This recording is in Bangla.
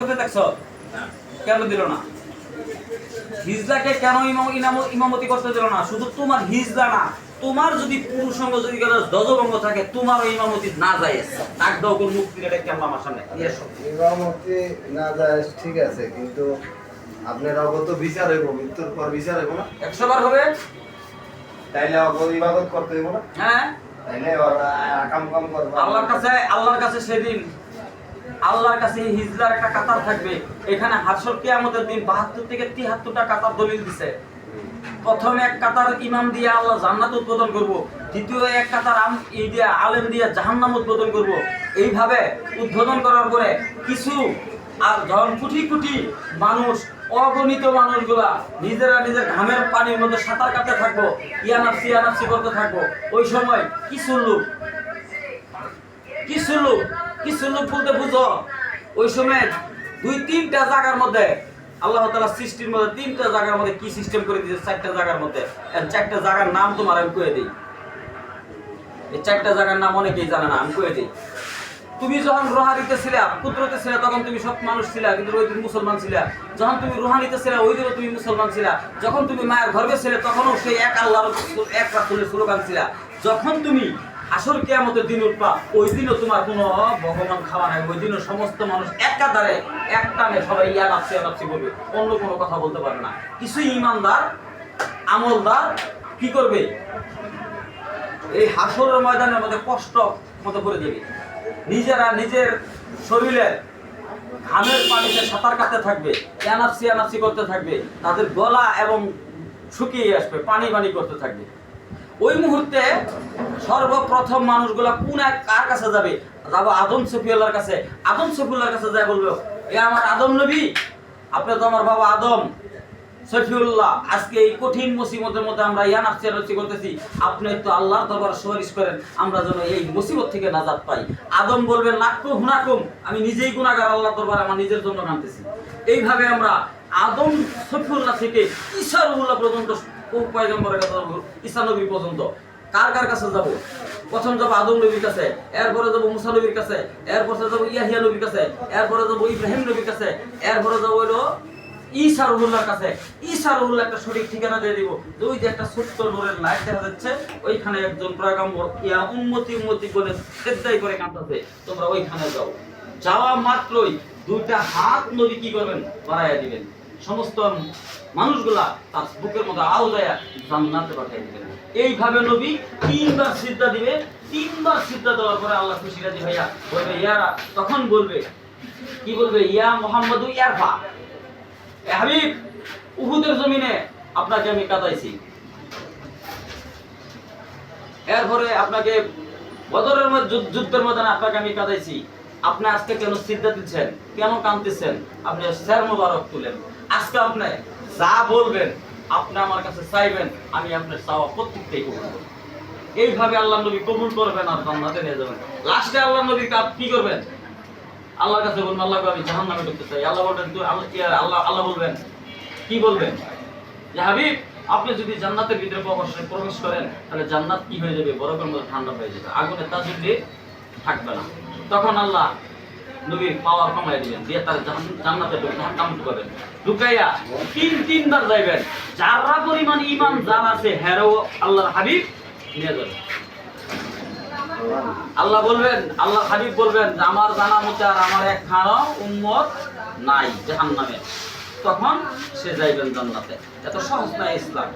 দেখছো কেন দিল না? হিজলাকে কেন ইমামতি করতে দিল না? শুধু তোমার হিজলা না, তোমার যদি পুরুষঙ্গ যদি দজভঙ্গ থাকে, তোমারও ইমামতি না যায়। তাক দাও কোন মুক্তি এটা কেন আমার সামনে ইমামতি না যায় ঠিক আছে, কিন্তু আপনার অগত বিচার হইব, মৃত্যুর পর বিচার হইব না? 100 বার হবে। তাইলে অগত ইবাদত করতে হইব না? হ্যাঁ, তাইলে কাম করব আল্লাহর কাছে সেদিন আল্লাহর কাছে হিজলার একটা কাতার থাকবে। এখানে হাসর কিয়ামতের দিন 72 থেকে 73টা কাতার দলিল দিছে। প্রথম এক কাতার ইমাম দিয়ে আল্লাহ জান্নাত উদ্বোধন করব, দ্বিতীয় এক কাতার আলেম দিয়ে জাহান্নাম উদ্বোধন করব। এইভাবে উদ্বোধন করার পরে কিছু আর যখন কোটি কোটি মানুষ, অগণিত মানুষগুলা নিজেরা নিজের ঘামের পানির মধ্যে সাঁতার কাটতে থাকবো, ইয়ানাফসি করতে থাকবো। ওই সময় কিছু লোক বলতে বুঝো, ওই সময় 2-3টা জায়গার মধ্যে আল্লাহ তাআলা সৃষ্টির মধ্যে 3টা জায়গার মধ্যে কি সিস্টেম করে দিয়েছে, 4টা জায়গার মধ্যে। 4টা জায়গার নাম তোমার আমি কয়ে দিই। এই 4টা জায়গার নাম অনেকেই জানে না, আমি কয়ে দিই। তুমি যখন রোহানিতে ছিলা, কুদরতে ছিলা, তখন তুমি সব মানুষ ছিলা, কিন্তু ওই দিন মুসলমান ছিলা। যখন তুমি রোহানিতে ছিলা, ওই দিনও তুমি মুসলমান ছিলা। যখন তুমি মায়ের গর্ভে ছিলে, তখনও সেই এক আল্লাহর এক রাসূলের স্লোগান ছিলা। যখন তুমি আসর কিয়ামতের দিন উঠবা, ওই দিনও তোমার কোনো ভগবান খাওয়া নাই। ওই দিনও সমস্ত মানুষ একাধারে একটানে সবাই ইয়া নাফসি বলবে, অন্য কোনো কথা বলতে পারবে না। কিছু ইমানদার আমলদার কি করবে, এই হাসরের ময়দানের মধ্যে কষ্ট মতো করে যাবে। নিজেরা নিজের শরীরের ঘামের পানিতে সাঁতার কাটতে থাকবে, ইয়ানাফসি করতে থাকবে। তাদের গলা এবং শুকিয়ে আসবে, পানি করতে থাকবে। ওই মুহূর্তে সর্বপ্রথম মানুষগুলা কার কাছে যাবে? যাবো আদম সফিউল্লাহর কাছে। আদম সফিউল্লাহর কাছে যায় বলবে, এ আমার আদম নবী, আপনি তো আমার বাবা আদম সফিউল্লাহ, আজকে এই কঠিন মুসিবতের মধ্যে আমরা ইয়ানাফসি করতেছি, আপনি তো আল্লাহর দরবারে সুপারিশ করেন, আমরা যেন এই মুসিবত থেকে নাজাত পাই। আদম বলবেন, লাক্কু হুনাকুম, আমি নিজেই গুনাহগার, আল্লাহর দরবারে আমার নিজের জন্য কাঁদতেছি। এইভাবে আমরা আদম সফিউল্লাহ থেকে ঈসা রুহুল্লাহ পর্যন্ত, পয়গম্বরের কাছে, ঈসা নবী পর্যন্ত কার কাছে যাব? প্রথম যাবো আদম নবীর কাছে, এরপরে যাবো মুসা নবীর কাছে, এরপরে যাবো ইয়াহিয়া নবীর কাছে, এরপরে যাবো ইব্রাহিম নবীর কাছে, এরপরে যাবো হলো ঈসা রুহুল্লাহর কাছে। ঈসা রুহুল্লাহ একটা সঠিক ঠিকানা দিয়ে দিব। ওই যে একটা ছোট্ট নূরের লাইট দেখা যাচ্ছে, ওইখানে একজন পয়গম্বর ইয়া উম্মতি বলে সেজদাই করে কাঁদতেছে, তোমরা ওইখানে যাও। যাওয়া মাত্রই 2টা হাত নবী কি করবেন? বাড়াইয়া দিবেন। সমস্ত মানুষগুলা তার বুকের মধ্যে আওলায়া জান্নাতে পাঠিয়ে দিবেন। এইভাবে নবী 3বার সিজদা দিবে। 3বার সিজদা দেওয়ার পরে আল্লাহ খুশি রাজি হইয়া বলবে, ইয়ারা, তখন বলবে, কি বলবে? ইয়া মুহাম্মাদু ইয়ারফা, এ হাবিব, উহুদের জমিনে আপনাকে আমি কাঁদাইছি, এরপরে আপনাকে বদরের যুদ্ধের ময়দানে আপনাকে আমি কাঁদাইছি, আপনি আজকে কেন সিজদা দিচ্ছেন, কেন কাঁদতেছেন? আপনি শের মোবারক তুলেন। আজকে আপনি যা বলবেন, আপনি আমার কাছে চাইবেন, আমি আপনার চাওয়া প্রত্যেকটাই কবুল করব। এইভাবে আল্লাহ নবী কবুল করবেন আর জান্নাতে নিয়ে যাবেন। লাস্টে আল্লাহ নবী কি করবেন? আল্লাহর কাছে বলবেন, আল্লাহ আমি জাহান্নামে ঢুকতে চাই। আল্লাহ বলবেন, তুই আল্লাহ বলবেন, কি বলবেন? যে হাবিব, আপনি যদি জান্নাতের ভিতরে প্রবেশ করেন, তাহলে জান্নাত কি হয়ে যাবে? বরফের মধ্যে ঠান্ডা হয়ে যাবে, আগুনে তাজুল্যে থাকবে না। তখন আল্লাহ নবীর পাওয়ার কমাই দিবেন, দিয়ে তার জান্নাতে ঢুকাবেন। ঢুকাইয়া 3বার যাইবেন। যারা পরিমাণ ঈমান যার আছে, হেরো আল্লাহর হাবিব নিয়ে যাবেন। আল্লাহ বলবেন, আল্লাহ হাবিব বলবেন, আমার জানা মতে আর আমার একখানা উম্মত নাই জাহান্নামে। তখন সে যাইবেন জান্নাতে। এত সহজ না ইসলাম।